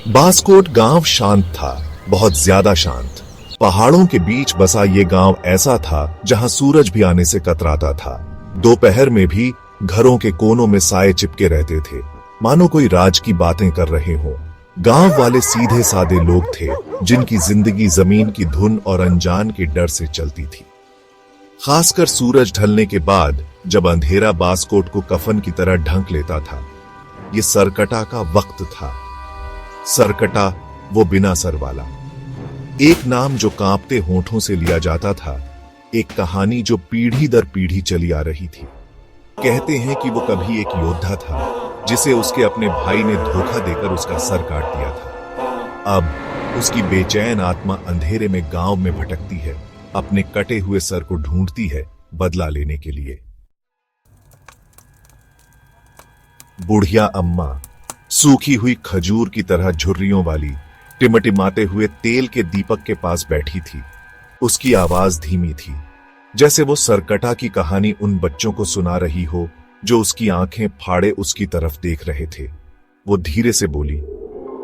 बांसकोट गांव शांत था, बहुत ज्यादा शांत। पहाड़ों के बीच बसा ये गांव ऐसा था जहां सूरज भी आने से कतराता था। दोपहर में भी घरों के कोनों में साए चिपके रहते थे, मानो कोई राज की बातें कर रहे हों। गांव वाले सीधे सादे लोग थे, जिनकी जिंदगी जमीन की धुन और अनजान के डर से चलती थी। खासकर सूरज ढलने के बाद जब अंधेरा बांसकोट को कफन की तरह ढंक लेता था। ये सरकटा का वक्त था। सरकटा, वो बिना सर वाला। एक नाम जो कांपते होठों से लिया जाता था, एक कहानी जो पीढ़ी दर पीढ़ी चली आ रही थी। कहते हैं कि वो कभी एक योद्धा था जिसे उसके अपने भाई ने धोखा देकर उसका सर काट दिया था। अब उसकी बेचैन आत्मा अंधेरे में गांव में भटकती है, अपने कटे हुए सर को ढूंढती है बदला लेने के लिए। बुढ़िया अम्मा, सूखी हुई खजूर की तरह झुर्रियों वाली, टिमटिमाते हुए तेल के दीपक के पास बैठी थी। उसकी आवाज धीमी थी, जैसे वो सरकटा की कहानी उन बच्चों को सुना रही हो जो उसकी आंखें फाड़े उसकी तरफ देख रहे थे। वो धीरे से बोली,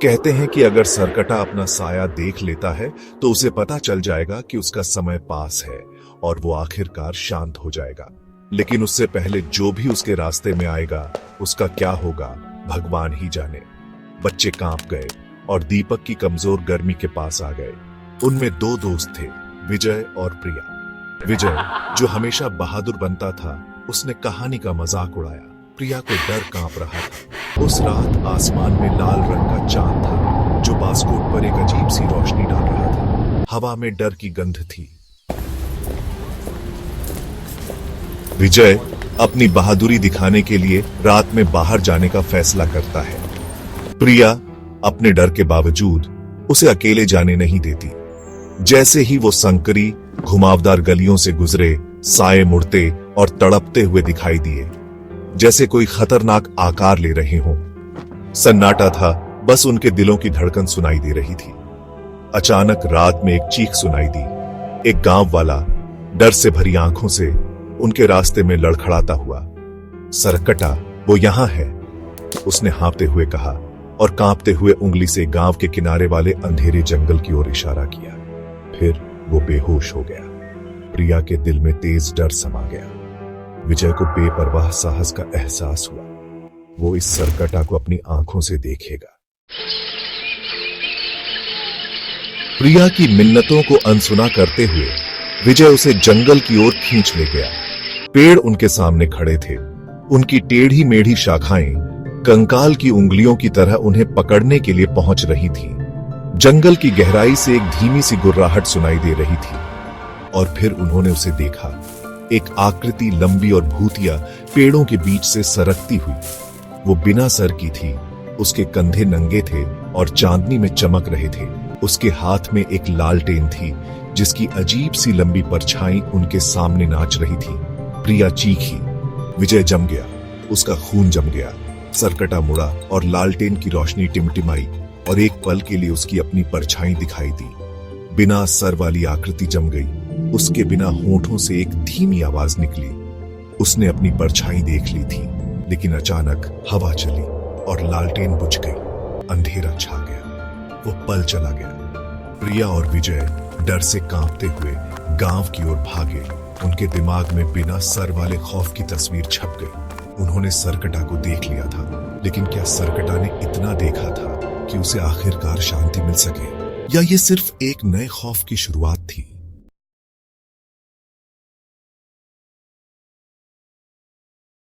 कहते हैं कि अगर सरकटा अपना साया देख लेता है तो उसे पता चल जाएगा कि उसका समय पास है और वो आखिरकार शांत हो जाएगा। लेकिन उससे पहले जो भी उसके रास्ते में आएगा, उसका क्या होगा भगवान ही जाने। बच्चे कांप गए और दीपक की कमजोर गर्मी के पास आ गए। उनमें दो दोस्त थे, विजय और प्रिया। विजय, जो हमेशा बहादुर बनता था, उसने कहानी का मजाक उड़ाया। प्रिया को डर कांप रहा था। उस रात आसमान में लाल रंग का चांद था, जो बांसकोट पर एक अजीब सी रोशनी डाल रहा था। हवा में डर की गंध थी। विजय अपनी बहादुरी दिखाने के लिए रात में बाहर जाने का फैसला करता है। प्रिया अपने डर के बावजूद उसे अकेले जाने नहीं देती। जैसे ही वो संकरी घुमावदार गलियों से गुजरे, साए मुड़ते और तड़पते हुए दिखाई दिए, जैसे कोई खतरनाक आकार ले रहे हों। सन्नाटा था, बस उनके दिलों की धड़कन सुनाई दे रही थी। अचानक रात में एक चीख सुनाई दी। एक गांव वाला डर से भरी आंखों से उनके रास्ते में लड़खड़ाता हुआ, सरकटा, वो यहां है, उसने हाँफते हुए कहा और कांपते हुए उंगली से गांव के किनारे वाले अंधेरे जंगल की ओर इशारा किया। फिर वो बेहोश हो गया। प्रिया के दिल में तेज डर समा गया। विजय को बेपरवाह साहस का एहसास हुआ। वो इस सरकटा को अपनी आंखों से देखेगा। प्रिया की मिन्नतों को अनसुना करते हुए विजय उसे जंगल की ओर खींच ले गया। पेड़ उनके सामने खड़े थे। उनकी टेढ़ी मेढ़ी शाखाएं कंकाल की उंगलियों की तरह उन्हें पकड़ने के लिए पहुंच रही थी। जंगल की गहराई से एक धीमी सी गुर्राहट सुनाई दे रही थी और फिर उन्होंने उसे देखा। एक आकृति लंबी और भूतिया पेड़ों के बीच से सरकती हुई। वो बिना सर की थी, उसके कंधे नंगे थे और चांदनी में चमक रहे थे। उसके हाथ में एक लालटेन थी, जिसकी अजीब सी लंबी परछाई उनके सामने नाच रही थी। प्रिया चीखी। विजय जम गया, उसका खून जम गया। सरकटा मुड़ा और लालटेन की रोशनी टिमटिमाई और एक पल के लिए उसकी अपनी परछाई दिखाई दी। बिना सर वाली आकृति जम गई। उसके बिना होठों से एक धीमी आवाज निकली। उसने अपनी परछाई देख ली थी, लेकिन अचानक हवा चली और लालटेन बुझ गई। अंधेरा छा गया। वो पल चला गया। प्रिया और विजय डर से कांपते हुए गांव की ओर भागे। उनके दिमाग में बिना सर वाले खौफ की तस्वीर छप गई। उन्होंने सरकटा को देख लिया था, लेकिन क्या सरकटा ने इतना देखा था कि उसे आखिरकार शांति मिल सके, या ये सिर्फ एक नए खौफ की शुरुआत थी?